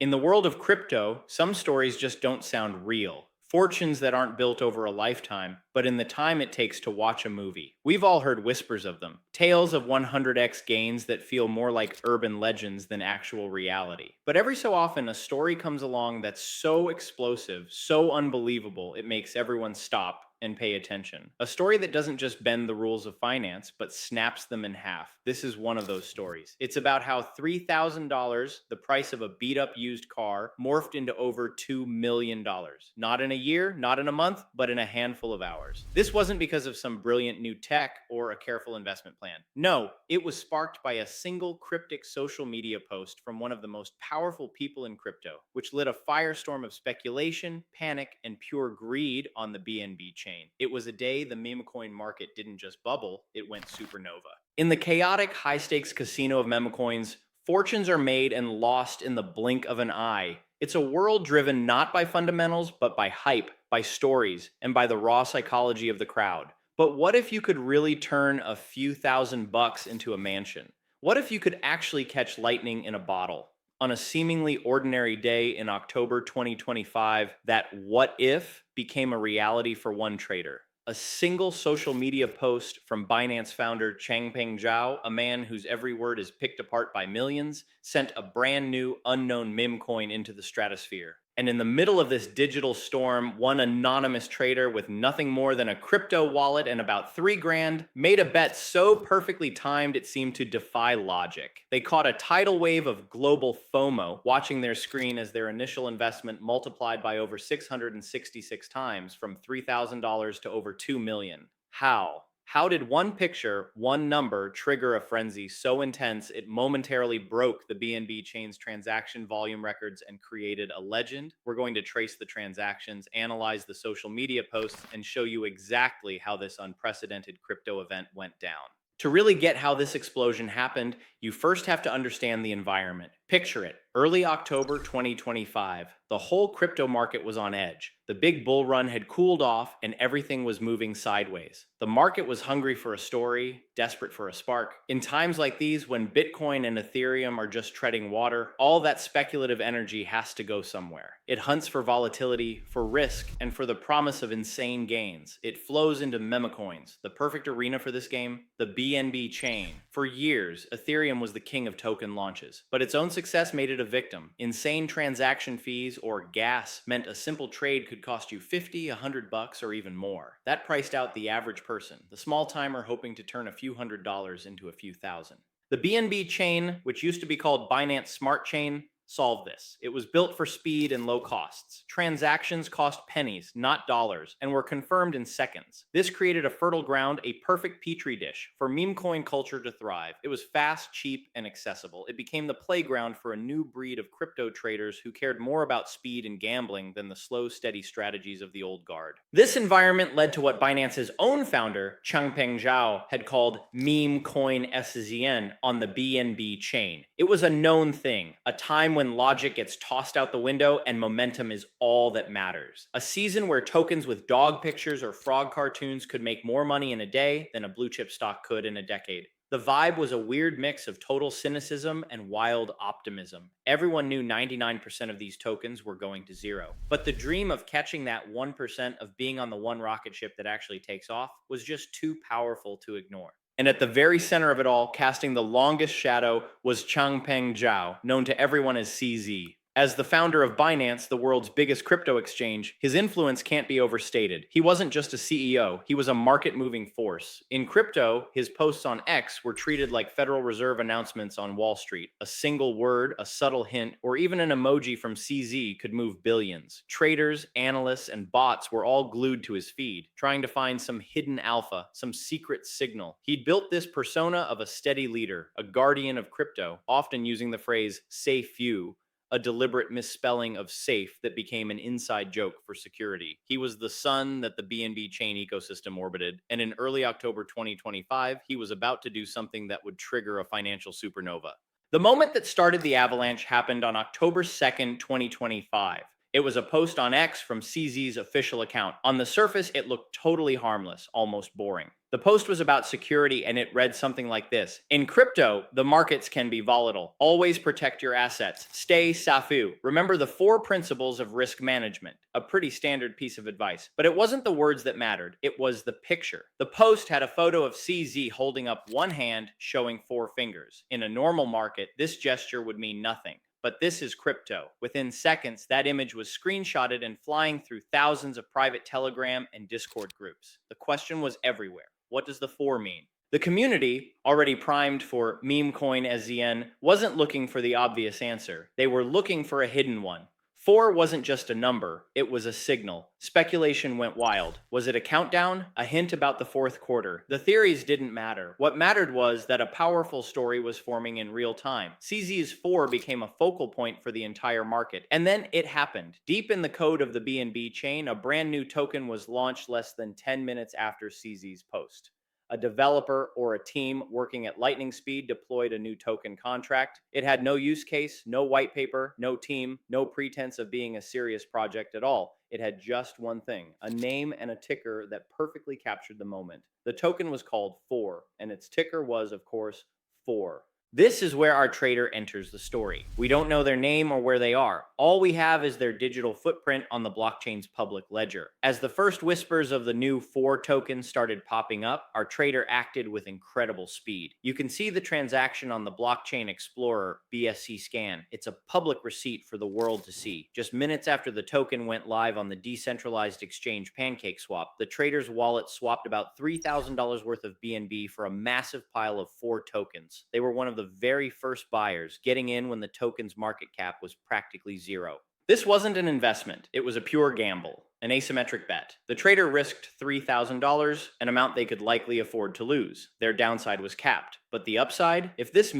In the world of crypto, some stories just don't sound real. Fortunes that aren't built over a lifetime, but in the time it takes to watch a movie. We've all heard whispers of them. Tales of 100x gains that feel more like urban legends than actual reality. But every so often, a story comes along that's so explosive, so unbelievable, it makes everyone stop and pay attention. A story that doesn't just bend the rules of finance, but snaps them in half. This is one of those stories. It's about how $3,000, the price of a beat up used car, morphed into over $2 million. Not in a year, not in a month, but in a handful of hours. This wasn't because of some brilliant new tech or a careful investment plan. No, it was sparked by a single cryptic social media post from one of the most powerful people in crypto, which lit a firestorm of speculation, panic, and pure greed on the BNB chain. It was a day the Memecoin market didn't just bubble, it went supernova. In the chaotic, high stakes casino of memecoins, fortunes are made and lost in the blink of an eye. It's a world driven not by fundamentals, but by hype, by stories, and by the raw psychology of the crowd. But what if you could really turn a few $1,000 into a mansion? What if you could actually catch lightning in a bottle? On a seemingly ordinary day in October 2025, that what if became a reality for one trader. A single social media post from Binance founder Changpeng Zhao, a man whose every word is picked apart by millions, sent a brand new unknown meme coin into the stratosphere. And in the middle of this digital storm, one anonymous trader with nothing more than a crypto wallet and about 3 grand made a bet so perfectly timed it seemed to defy logic. They caught a tidal wave of global FOMO, watching their screen as their initial investment multiplied by over 666 times from $3,000 to over 2 million. How? How did one picture, one number trigger a frenzy so intense it momentarily broke the BNB chain's transaction volume records and created a legend? We're going to trace the transactions, analyze the social media posts, and show you exactly how this unprecedented crypto event went down. To really get how this explosion happened, you first have to understand the environment. Picture it, early October 2025. The whole crypto market was on edge. The big bull run had cooled off and everything was moving sideways. The market was hungry for a story, desperate for a spark. In times like these, when Bitcoin and Ethereum are just treading water, all that speculative energy has to go somewhere. It hunts for volatility, for risk, and for the promise of insane gains. It flows into memecoins, the perfect arena for this game, the BNB chain. For years, Ethereum was the king of token launches, but its own success made it a victim. Insane transaction fees or gas meant a simple trade could cost you 50, $100, or even more. That priced out the average person, the small timer hoping to turn a few $100s into a few thousand. The BNB chain, which used to be called Binance Smart Chain, solved this. It was built for speed and low costs. Transactions cost pennies, not dollars, and were confirmed in seconds. This created a fertile ground, a perfect petri dish for meme coin culture to thrive. It was fast, cheap, and accessible. It became the playground for a new breed of crypto traders who cared more about speed and gambling than the slow, steady strategies of the old guard. This environment led to what Binance's own founder, Changpeng Zhao, had called meme coin SZN on the BNB chain. It was a known thing, a time when logic gets tossed out the window and momentum is all that matters. A season where tokens with dog pictures or frog cartoons could make more money in a day than a blue chip stock could in a decade. The vibe was a weird mix of total cynicism and wild optimism. Everyone knew 99% of these tokens were going to zero. But the dream of catching that 1% of being on the one rocket ship that actually takes off was just too powerful to ignore. And at the very center of it all, casting the longest shadow, was Changpeng Zhao, known to everyone as CZ. As the founder of Binance, the world's biggest crypto exchange, his influence can't be overstated. He wasn't just a CEO, he was a market moving force. In crypto, his posts on X were treated like Federal Reserve announcements on Wall Street. A single word, a subtle hint, or even an emoji from CZ could move billions. Traders, analysts, and bots were all glued to his feed, trying to find some hidden alpha, some secret signal. He'd built this persona of a steady leader, a guardian of crypto, often using the phrase safe few, a deliberate misspelling of safe that became an inside joke for security. He was the sun that the BNB chain ecosystem orbited, and in early October 2025, he was about to do something that would trigger a financial supernova. The moment that started the avalanche happened on October 2nd, 2025. It was a post on X from CZ's official account. On the surface, it looked totally harmless, almost boring. The post was about security and it read something like this: In crypto, the markets can be volatile. Always protect your assets. Stay SAFU. Remember the 4 principles of risk management. A pretty standard piece of advice. But it wasn't the words that mattered, it was the picture. The post had a photo of CZ holding up one hand, showing 4 fingers. In a normal market, this gesture would mean nothing. But this is crypto. Within seconds, that image was screenshotted and flying through thousands of private Telegram and Discord groups. The question was everywhere: what does the 4 mean? The community, already primed for Memecoin as ZN, wasn't looking for the obvious answer. They were looking for a hidden one. 4 wasn't just a number, it was a signal. Speculation went wild. Was it a countdown? A hint about the fourth quarter? The theories didn't matter. What mattered was that a powerful story was forming in real time. CZ's 4 became a focal point for the entire market. And then it happened. Deep in the code of the BNB chain, a brand new token was launched less than 10 minutes after CZ's post. A developer or a team working at lightning speed deployed a new token contract. It had no use case, no white paper, no team, no pretense of being a serious project at all. It had just one thing: a name and a ticker that perfectly captured the moment. The token was called 4, and its ticker was, of course, 4. This is where our trader enters the story. We don't know their name or where they are. All we have is their digital footprint on the blockchain's public ledger. As the first whispers of the new 4 token started popping up, our trader acted with incredible speed. You can see the transaction on the Blockchain Explorer BSC scan. It's a public receipt for the world to see. Just minutes after the token went live on the decentralized exchange PancakeSwap, the trader's wallet swapped about $3,000 worth of BNB for a massive pile of 4 tokens. They were one of the very first buyers, getting in when the token's market cap was practically zero. This wasn't an investment, it was a pure gamble, an asymmetric bet. The trader risked $3,000, an amount they could likely afford to lose. Their downside was capped. But the upside? If this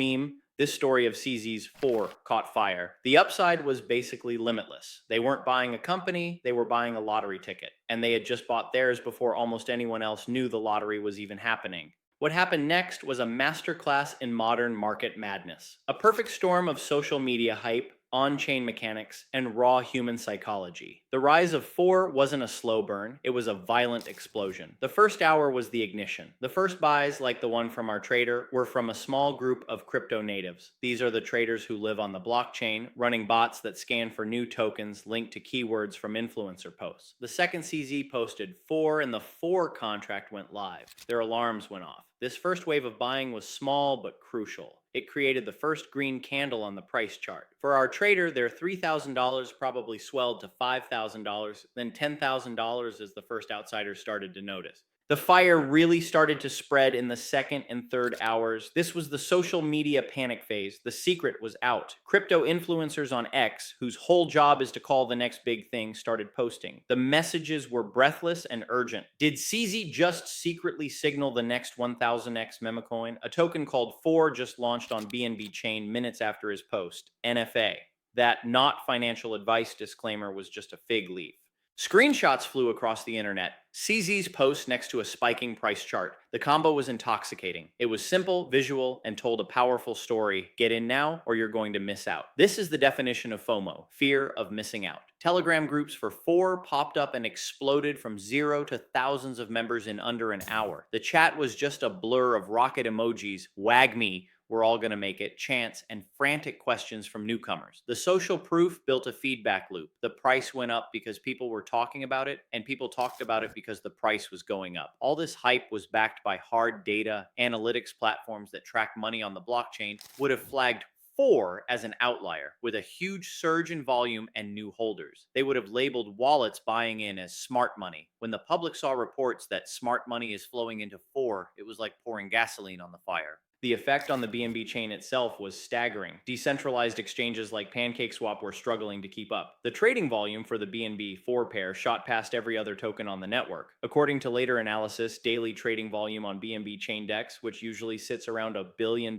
story of CZ's 4 caught fire, the upside was basically limitless. They weren't buying a company, they were buying a lottery ticket. And they had just bought theirs before almost anyone else knew the lottery was even happening. What happened next was a masterclass in modern market madness. A perfect storm of social media hype, on-chain mechanics, and raw human psychology. The rise of 4 wasn't a slow burn, it was a violent explosion. The first hour was the ignition. The first buys, like the one from our trader, were from a small group of crypto natives. These are the traders who live on the blockchain, running bots that scan for new tokens linked to keywords from influencer posts. The second CZ posted 4 and the 4 contract went live. Their alarms went off. This first wave of buying was small but crucial. It created the first green candle on the price chart. For our trader, their $3,000 probably swelled to $5,000, then $10,000 as the first outsiders started to notice. The fire really started to spread in the second and third hours. This was the social media panic phase. The secret was out. Crypto influencers on X, whose whole job is to call the next big thing, started posting. The messages were breathless and urgent. Did CZ just secretly signal the next 1000x Memecoin? A token called 4 just launched on BNB Chain minutes after his post. NFA. That not financial advice disclaimer was just a fig leaf. Screenshots flew across the internet. CZ's post next to a spiking price chart. The combo was intoxicating. It was simple, visual, and told a powerful story. Get in now or you're going to miss out. This is the definition of FOMO, fear of missing out. Telegram groups for 4 popped up and exploded from 0 to thousands of members in under an hour. The chat was just a blur of rocket emojis, wag me, we're all going to make it, chants, and frantic questions from newcomers. The social proof built a feedback loop. The price went up because people were talking about it, and people talked about it because the price was going up. All this hype was backed by hard data. Analytics platforms that track money on the blockchain would have flagged 4 as an outlier, with a huge surge in volume and new holders. They would have labeled wallets buying in as smart money. When the public saw reports that smart money is flowing into 4, it was like pouring gasoline on the fire. The effect on the BNB chain itself was staggering. Decentralized exchanges like PancakeSwap were struggling to keep up. The trading volume for the BNB 4 pair shot past every other token on the network. According to later analysis, daily trading volume on BNB chain DEX, which usually sits around $1 billion,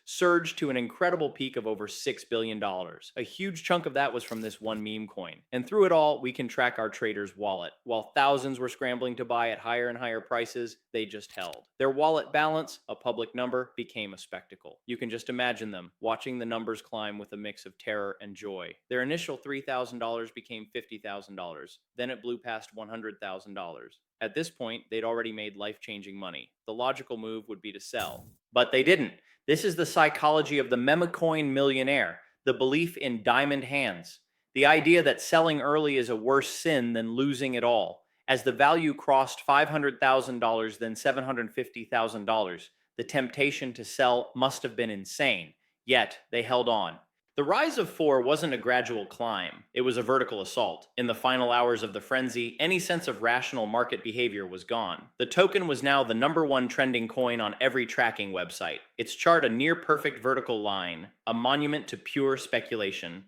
surged to an incredible peak of over $6 billion. A huge chunk of that was from this one meme coin. And through it all, we can track our trader's wallet. While thousands were scrambling to buy at higher and higher prices, they just held. Their wallet balance, a public number, became a spectacle. You can just imagine them, watching the numbers climb with a mix of terror and joy. Their initial $3,000 became $50,000. Then it blew past $100,000. At this point, they'd already made life-changing money. The logical move would be to sell. But they didn't. This is the psychology of the Memecoin millionaire, the belief in diamond hands. The idea that selling early is a worse sin than losing it all. As the value crossed $500,000, then $750,000, the temptation to sell must have been insane. Yet, they held on. The rise of 4 wasn't a gradual climb, it was a vertical assault. In the final hours of the frenzy, any sense of rational market behavior was gone. The token was now the #1 trending coin on every tracking website. Its chart a near-perfect vertical line, a monument to pure speculation.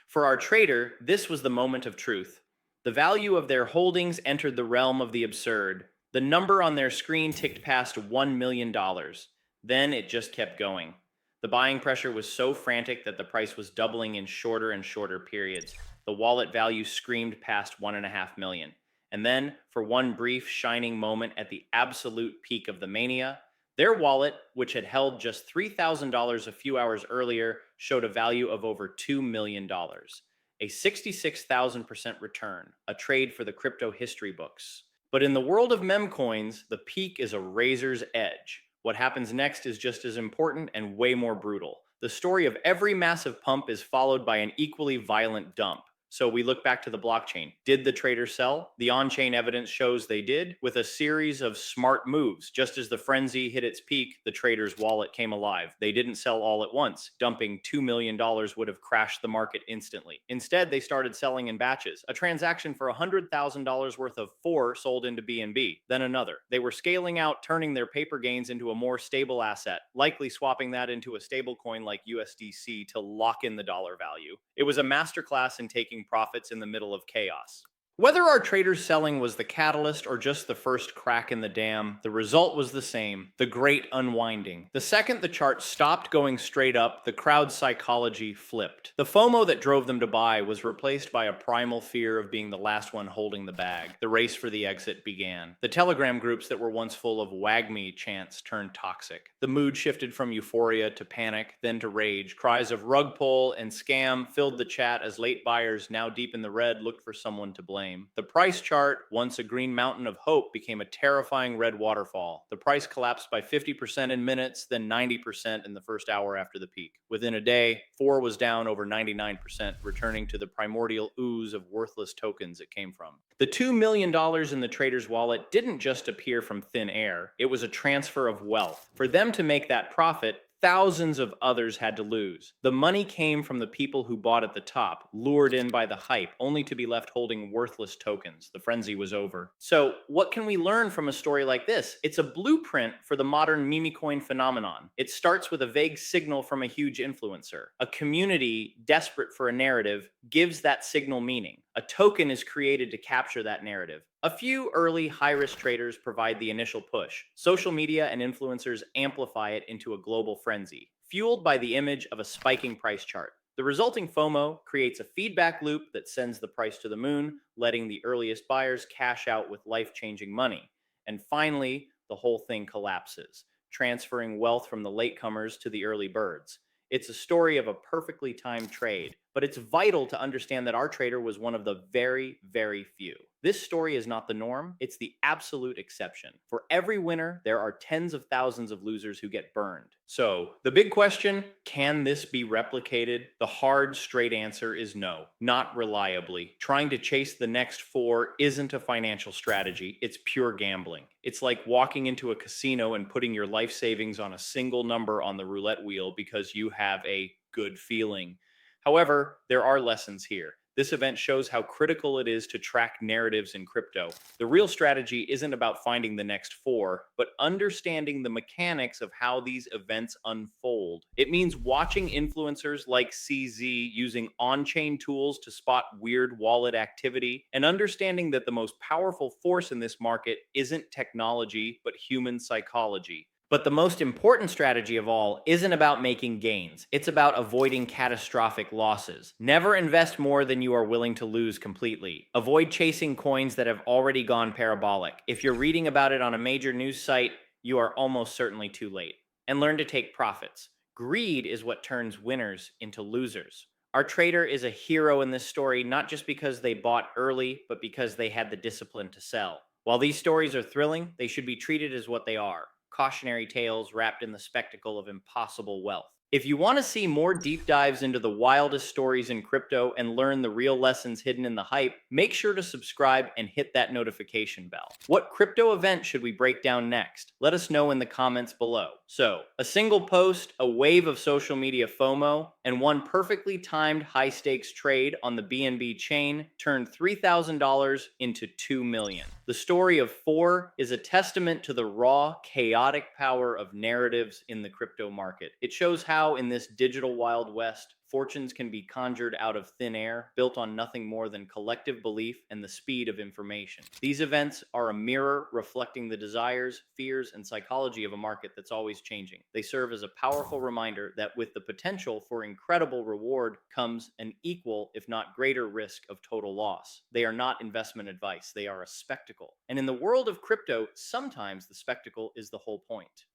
For our trader, this was the moment of truth. The value of their holdings entered the realm of the absurd. The number on their screen ticked past $1 million. Then it just kept going. The buying pressure was so frantic that the price was doubling in shorter and shorter periods. The wallet value screamed past $1.5 million. And then, for one brief, shining moment at the absolute peak of the mania, their wallet, which had held just $3,000 a few hours earlier, showed a value of over $2 million. A 66,000% return, a trade for the crypto history books. But in the world of memcoins, the peak is a razor's edge. What happens next is just as important and way more brutal. The story of every massive pump is followed by an equally violent dump. So we look back to the blockchain. Did the trader sell? The on-chain evidence shows they did, with a series of smart moves. Just as the frenzy hit its peak, the trader's wallet came alive. They didn't sell all at once. Dumping $2 million would have crashed the market instantly. Instead, they started selling in batches. A transaction for $100,000 worth of 4 sold into BNB, then another. They were scaling out, turning their paper gains into a more stable asset, likely swapping that into a stable coin like USDC to lock in the dollar value. It was a masterclass in taking profits in the middle of chaos. Whether our traders' selling was the catalyst or just the first crack in the dam, the result was the same: the great unwinding. The second the chart stopped going straight up, the crowd's psychology flipped. The FOMO that drove them to buy was replaced by a primal fear of being the last one holding the bag. The race for the exit began. The Telegram groups that were once full of "wag me" chants turned toxic. The mood shifted from euphoria to panic, then to rage. Cries of rug pull and scam filled the chat as late buyers, now deep in the red, looked for someone to blame. The price chart, once a green mountain of hope, became a terrifying red waterfall. The price collapsed by 50% in minutes, then 90% in the first hour after the peak. Within a day, 4 was down over 99%, returning to the primordial ooze of worthless tokens it came from. The $2 million in the trader's wallet didn't just appear from thin air. It was a transfer of wealth. For them to make that profit, thousands of others had to lose. The money came from the people who bought at the top, lured in by the hype, only to be left holding worthless tokens. The frenzy was over. So, what can we learn from a story like this? It's a blueprint for the modern Memecoin phenomenon. It starts with a vague signal from a huge influencer. A community, desperate for a narrative, gives that signal meaning. A token is created to capture that narrative. A few early high-risk traders provide the initial push. Social media and influencers amplify it into a global frenzy, fueled by the image of a spiking price chart. The resulting FOMO creates a feedback loop that sends the price to the moon, letting the earliest buyers cash out with life-changing money. And finally, the whole thing collapses, transferring wealth from the latecomers to the early birds. It's a story of a perfectly timed trade, but it's vital to understand that our trader was one of the very, very few. This story is not the norm, it's the absolute exception. For every winner, there are tens of thousands of losers who get burned. So, the big question, can this be replicated? The hard, straight answer is no, not reliably. Trying to chase the next 4 isn't a financial strategy, it's pure gambling. It's like walking into a casino and putting your life savings on a single number on the roulette wheel because you have a good feeling. However, there are lessons here. This event shows how critical it is to track narratives in crypto. The real strategy isn't about finding the next 4, but understanding the mechanics of how these events unfold. It means watching influencers like CZ using on-chain tools to spot weird wallet activity, and understanding that the most powerful force in this market isn't technology, but human psychology. But the most important strategy of all isn't about making gains. It's about avoiding catastrophic losses. Never invest more than you are willing to lose completely. Avoid chasing coins that have already gone parabolic. If you're reading about it on a major news site, you are almost certainly too late. and learn to take profits. Greed is what turns winners into losers. Our trader is a hero in this story, not just because they bought early, but because they had the discipline to sell. While these stories are thrilling, they should be treated as what they are: cautionary tales wrapped in the spectacle of impossible wealth. If you want to see more deep dives into the wildest stories in crypto and learn the real lessons hidden in the hype, make sure to subscribe and hit that notification bell. What crypto event should we break down next? Let us know in the comments below. So, a single post, a wave of social media FOMO, and one perfectly timed high stakes trade on the BNB chain turned $3,000 into $2 million. The story of four is a testament to the raw, chaotic power of narratives in the crypto market. It shows how, in this digital Wild West, fortunes can be conjured out of thin air, built on nothing more than collective belief and the speed of information. These events are a mirror reflecting the desires, fears, and psychology of a market that's always changing. They serve as a powerful reminder that with the potential for incredible reward comes an equal, if not greater, risk of total loss. They are not investment advice, they are a spectacle. And in the world of crypto, sometimes the spectacle is the whole point.